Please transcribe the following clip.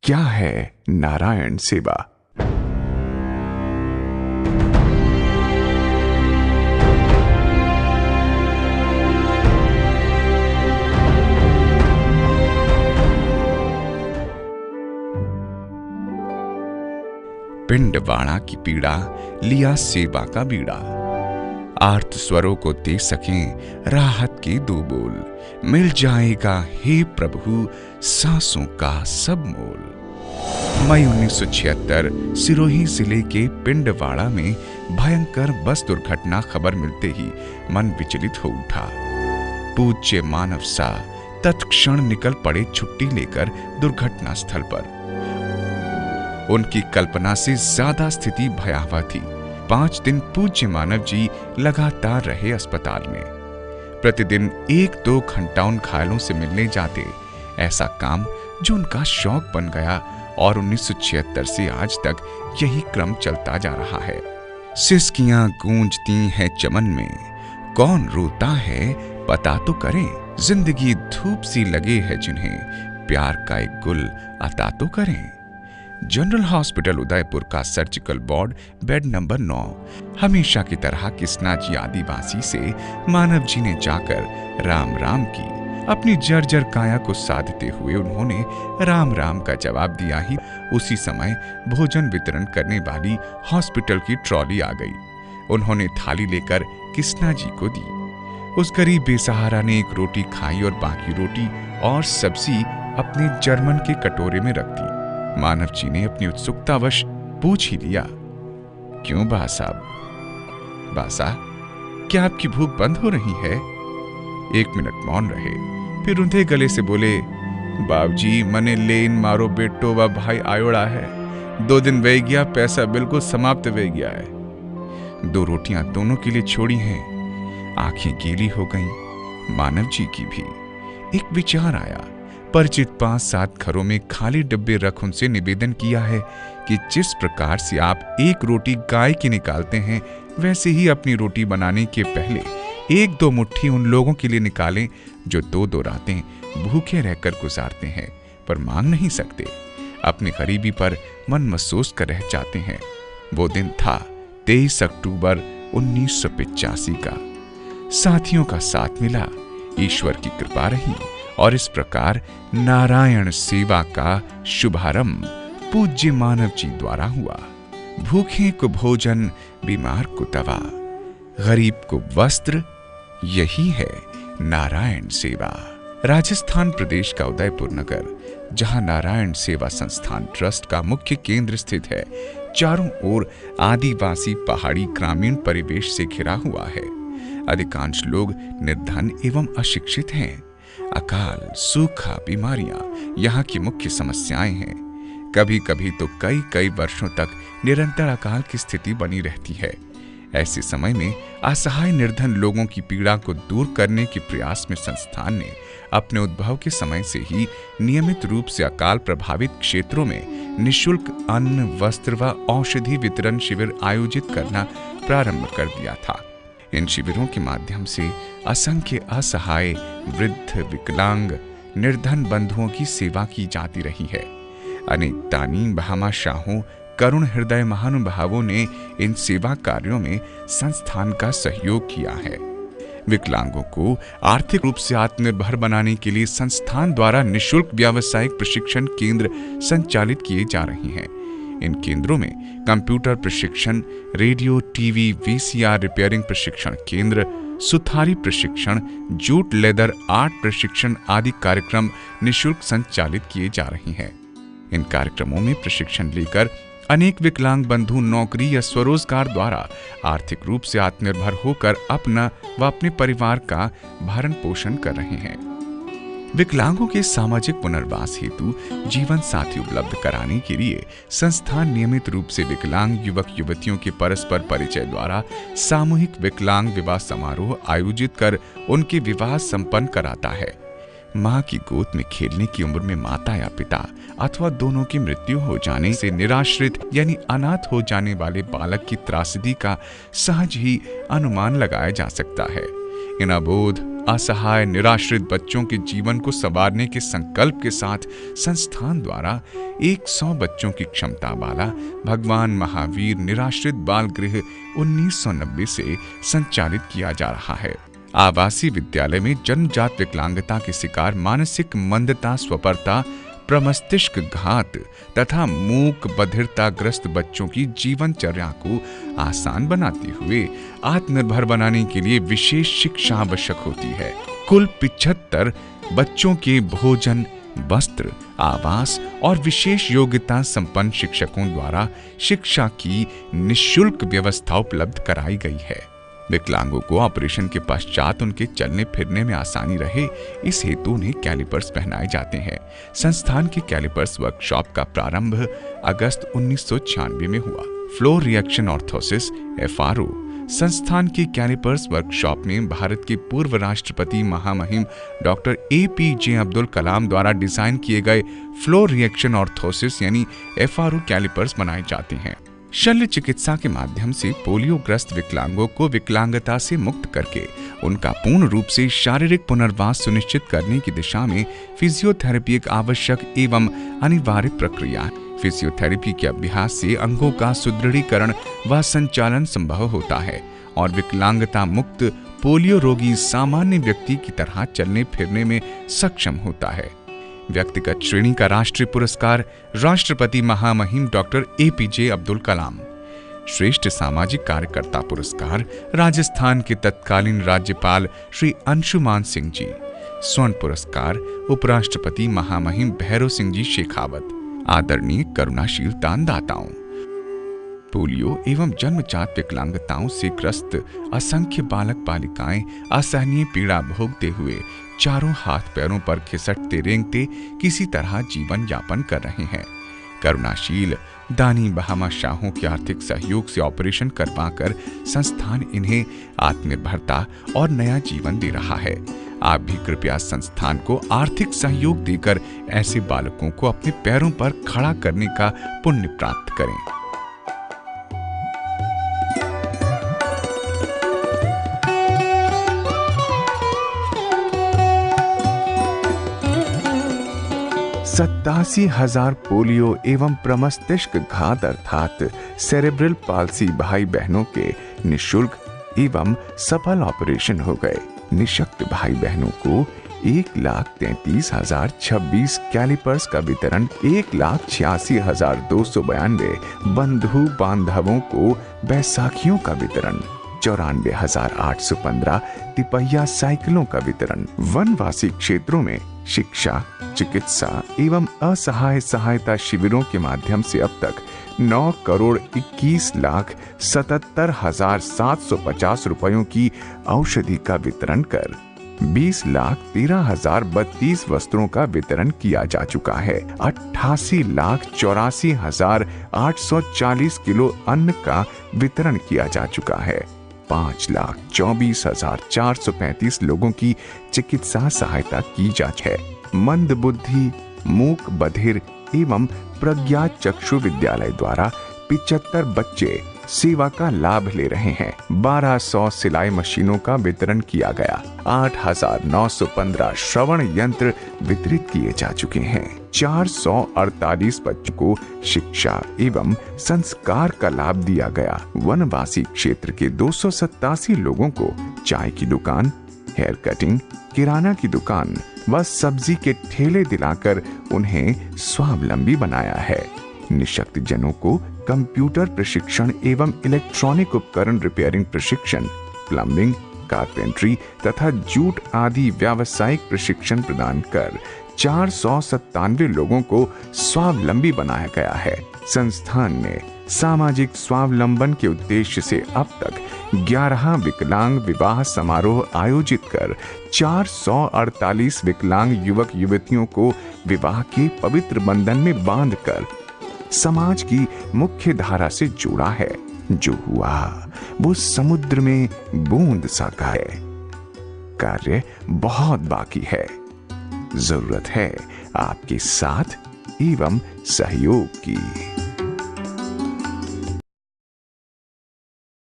क्या है नारायण सेवा? पिंडवाड़ा की पीड़ा लिया सेवा का बीड़ा। आर्त स्वरों को दे सकें राहत के दो बोल, मिल जाएगा हे प्रभु सांसों का सब मोल। मई 1976 सिरोही जिले के पिंडवाड़ा में भयंकर बस दुर्घटना खबर मिलते ही मन विचलित हो उठा। पूज्य मानव सा तत्क्षण निकल पड़े छुट्टी लेकर दुर्घटना स्थल पर। उनकी कल्पना से ज्यादा स्थिति भयावह थी। 5 दिन पूज्य मानव जी लगातार रहे अस्पताल में। प्रतिदिन 1-2 घंटा उन घायलों से मिलने जाते, ऐसा काम जो उनका शौक बन गया और 1976 से आज तक यही क्रम चलता जा रहा है। सिसकियां गूंजती हैं चमन में, कौन रोता है पता तो करें। जिंदगी धूप सी लगे है जिन्हें, प्यार का एक गुल अता तो करें। जनरल हॉस्पिटल उदयपुर का सर्जिकल वार्ड बेड नंबर 9। हमेशा की तरह किसना जी आदिवासी से मानव जी ने जाकर राम राम की। अपनी जर्जर काया को साधते हुए उन्होंने राम राम का जवाब दिया ही उसी समय भोजन वितरण करने वाली हॉस्पिटल की ट्रॉली आ गई। उन्होंने थाली लेकर किसना जी को दी। उस गरीब बेसहारा ने एक रोटी खाई और बाकी रोटी और सब्जी अपने जर्मन के कटोरे में रख दी। मानव जी ने अपनी उत्सुकतावश पूछ ही लिया, क्यों बा साहब? बासा, क्या आपकी भूख बंद हो रही है? 1 मिनट मौन रहे, फिर उन्हें गले से बोले, बाबजी मने लेन मारो बेटो व भाई आयोड़ा है। 2 दिन वे गया, पैसा बिल्कुल समाप्त वे गया है। 2 रोटियां दोनों के लिए छोड़ी हैं। आंखें गीली हो गईं, मानव जी की भी। एक विचार आया। परिचित 5-7 घरों में खाली डब्बे रख उनसे निवेदन किया है कि जिस प्रकार से आप एक रोटी गाय की निकालते हैं, वैसे ही अपनी रोटी बनाने के पहले 1-2 मुट्ठी उन लोगों के लिए निकालें जो 2-2 रातें भूखे रहकर गुजारते हैं पर मांग नहीं सकते, अपनी गरीबी पर मन महसूस कर रह जाते हैं। वो दिन था 23 अक्टूबर 1985 का। साथियों का साथ मिला, ईश्वर की कृपा रही और इस प्रकार नारायण सेवा का शुभारंभ पूज्य मानव जी द्वारा हुआ। भूखे को भोजन, बीमार को दवा, गरीब को वस्त्र, यही है नारायण सेवा। राजस्थान प्रदेश का उदयपुर नगर, जहां नारायण सेवा संस्थान ट्रस्ट का मुख्य केंद्र स्थित है, चारों ओर आदिवासी पहाड़ी ग्रामीण परिवेश से घिरा हुआ है। अधिकांश लोग निर्धन एवं अशिक्षित हैं। अकाल, सूखा, बीमारियां यहाँ की मुख्य समस्याएं हैं। कभी कभी तो कई वर्षों तक निरंतर अकाल की स्थिति बनी रहती है। ऐसे समय में असहाय निर्धन लोगों की पीड़ा को दूर करने के प्रयास में संस्थान ने अपने उद्भव के समय से ही नियमित रूप से अकाल प्रभावित क्षेत्रों में निःशुल्क अन्न, वस्त्र व औषधि वितरण शिविर आयोजित करना प्रारंभ कर दिया था। इन शिविरों के माध्यम से असंख्य असहाय, वृद्ध, विकलांग, निर्धन बंधुओं की सेवा की जाती रही है। अनेक दानी, भामाशाहों, करुण हृदय महानुभावों ने इन सेवा कार्यों में संस्थान का सहयोग किया है। विकलांगों को आर्थिक रूप से आत्मनिर्भर बनाने के लिए संस्थान द्वारा निःशुल्क व्यावसायिक प्रशिक्षण केंद्र संचालित किए जा रहे हैं। इन केंद्रों में कंप्यूटर प्रशिक्षण, रेडियो, टीवी, वीसीआर रिपेयरिंग प्रशिक्षण केंद्र, सुथारी प्रशिक्षण, जूट लेदर आर्ट प्रशिक्षण आदि कार्यक्रम निःशुल्क संचालित किए जा रहे हैं। इन कार्यक्रमों में प्रशिक्षण लेकर अनेक विकलांग बंधु नौकरी या स्वरोजगार द्वारा आर्थिक रूप से आत्मनिर्भर होकर अपना व अपने परिवार का भरण पोषण कर रहे हैं। विकलांगों के सामाजिक पुनर्वास हेतु जीवन साथी उपलब्ध कराने के लिए संस्थान नियमित रूप से विकलांग युवक युवतियों के परस्पर परिचय द्वारा सामूहिक विकलांग विवाह समारोह आयोजित कर उनके विवाह संपन्न कराता है। मां की गोद में खेलने की उम्र में माता या पिता अथवा दोनों की मृत्यु हो जाने से निराश्रित यानी अनाथ हो जाने वाले बालक की त्रासदी का सहज ही अनुमान लगाया जा सकता है। इन अबोध, असहाय निराश्रित बच्चों के जीवन को संवारने के संकल्प के साथ संस्थान द्वारा 100 बच्चों की क्षमता वाला भगवान महावीर निराश्रित बाल गृह 1990 से संचालित किया जा रहा है। आवासीय विद्यालय में जन्मजात विकलांगता के शिकार मानसिक मंदता, स्वपरता, प्रमस्तिष्क घात तथा मूक बधिरताग्रस्त बच्चों की जीवनचर्या को आसान बनाते हुए आत्मनिर्भर बनाने के लिए विशेष शिक्षा आवश्यक होती है। कुल 75 बच्चों के भोजन, वस्त्र, आवास और विशेष योग्यता संपन्न शिक्षकों द्वारा शिक्षा की निःशुल्क व्यवस्था उपलब्ध कराई गई है। विकलांगों को ऑपरेशन के पश्चात उनके चलने फिरने में आसानी रहे, इस हेतु उन्हें कैलिपर्स पहनाए जाते हैं। संस्थान के कैलिपर्स वर्कशॉप का प्रारंभ अगस्त 1996 में हुआ। फ्लोर रिएक्शन ऑर्थोसिस FRO संस्थान के कैलिपर्स वर्कशॉप में भारत के पूर्व राष्ट्रपति महामहिम डॉक्टर APJ अब्दुल कलाम द्वारा डिजाइन किए गए फ्लोर रिएक्शन ऑर्थोसिस यानी FRO कैलिपर्स बनाए जाते हैं। शल्य चिकित्सा के माध्यम से पोलियोग्रस्त विकलांगों को विकलांगता से मुक्त करके उनका पूर्ण रूप से शारीरिक पुनर्वास सुनिश्चित करने की दिशा में फिजियोथेरेपी एक आवश्यक एवं अनिवार्य प्रक्रिया है। फिजियोथेरेपी के अभ्यास से अंगों का सुदृढ़ीकरण व संचालन संभव होता है और विकलांगता मुक्त पोलियो रोगी सामान्य व्यक्ति की तरह चलने फिरने में सक्षम होता है। व्यक्तिगत श्रेणी का राष्ट्रीय पुरस्कार राष्ट्रपति महामहिम डॉक्टर APJ अब्दुल कलाम। श्रेष्ठ सामाजिक कार्यकर्ता पुरस्कार राजस्थान के तत्कालीन राज्यपाल श्री अंशुमान सिंह जी। स्वर्ण पुरस्कार उपराष्ट्रपति महामहिम भैरव सिंह जी शेखावत। आदरणीय करुणाशील दानदाताओं, पोलियो एवं जन्मजात विकलांगताओं से ग्रस्त असंख्य बालक बालिकाएं असहनीय पीड़ा भोगते हुए चारों हाथ पैरों पर खिसकते रेंगते किसी तरह जीवन यापन कर रहे हैं। करुणाशील दानी बहामा शाहों के आर्थिक सहयोग से ऑपरेशन करवाकर संस्थान इन्हें आत्मनिर्भरता और नया जीवन दे रहा है। आप भी कृपया संस्थान को आर्थिक सहयोग देकर ऐसे बालकों को अपने पैरों पर खड़ा करने का पुण्य प्राप्त करें। सत्तासी 87,000 पोलियो एवं प्रमस्तिष्क घात अर्थात सेरेब्रल पाल्सी भाई बहनों के निःशुल्क एवं सफल ऑपरेशन हो गए। निःशक्त भाई बहनों को 1,33,026 कैलिपर्स का वितरण, 1,86,292 बंधु बांधवों को बैसाखियों का वितरण, 94,815 तिपहिया साइकिलों का वितरण, वनवासी क्षेत्रों में शिक्षा, चिकित्सा एवं असहाय सहायता शिविरों के माध्यम से अब तक 9,21,77,750 रुपयों की औषधि का वितरण कर 20,13,032 वस्त्रों का वितरण किया जा चुका है। 88,84,840 किलो अन्न का वितरण किया जा चुका है। 5,24,435 लोगों की चिकित्सा सहायता की जा है। मंद बुद्धि, मूक बधिर एवं प्रज्ञा चक्षु विद्यालय द्वारा 75 बच्चे सेवा का लाभ ले रहे हैं। 1200 सिलाई मशीनों का वितरण किया गया। 8,915 श्रवण यंत्र वितरित किए जा चुके हैं। 448 बच्चों को शिक्षा एवं संस्कार का लाभ दिया गया। वनवासी क्षेत्र के 287 लोगों को चाय की दुकान, हेयर कटिंग, किराना की दुकान व सब्जी के ठेले दिलाकर उन्हें स्वावलंबी बनाया है। निःशक्त जनों को कंप्यूटर प्रशिक्षण एवं इलेक्ट्रॉनिक उपकरण रिपेयरिंग प्रशिक्षण, प्लम्बिंग, कारपेंट्री तथा जूट आदि व्यावसायिक प्रशिक्षण प्रदान कर 497 लोगों को स्वावलंबी बनाया गया है। संस्थान ने सामाजिक स्वावलंबन के उद्देश्य से अब तक 11 विकलांग विवाह समारोह आयोजित कर 448 विकलांग युवक युवतियों को विवाह के पवित्र बंधन में बांधकर समाज की मुख्य धारा से जोड़ा है। जो हुआ वो समुद्र में बूंद सा का है। कार्य बहुत बाकी है। जरूरत है आपके साथ एवं सहयोग की।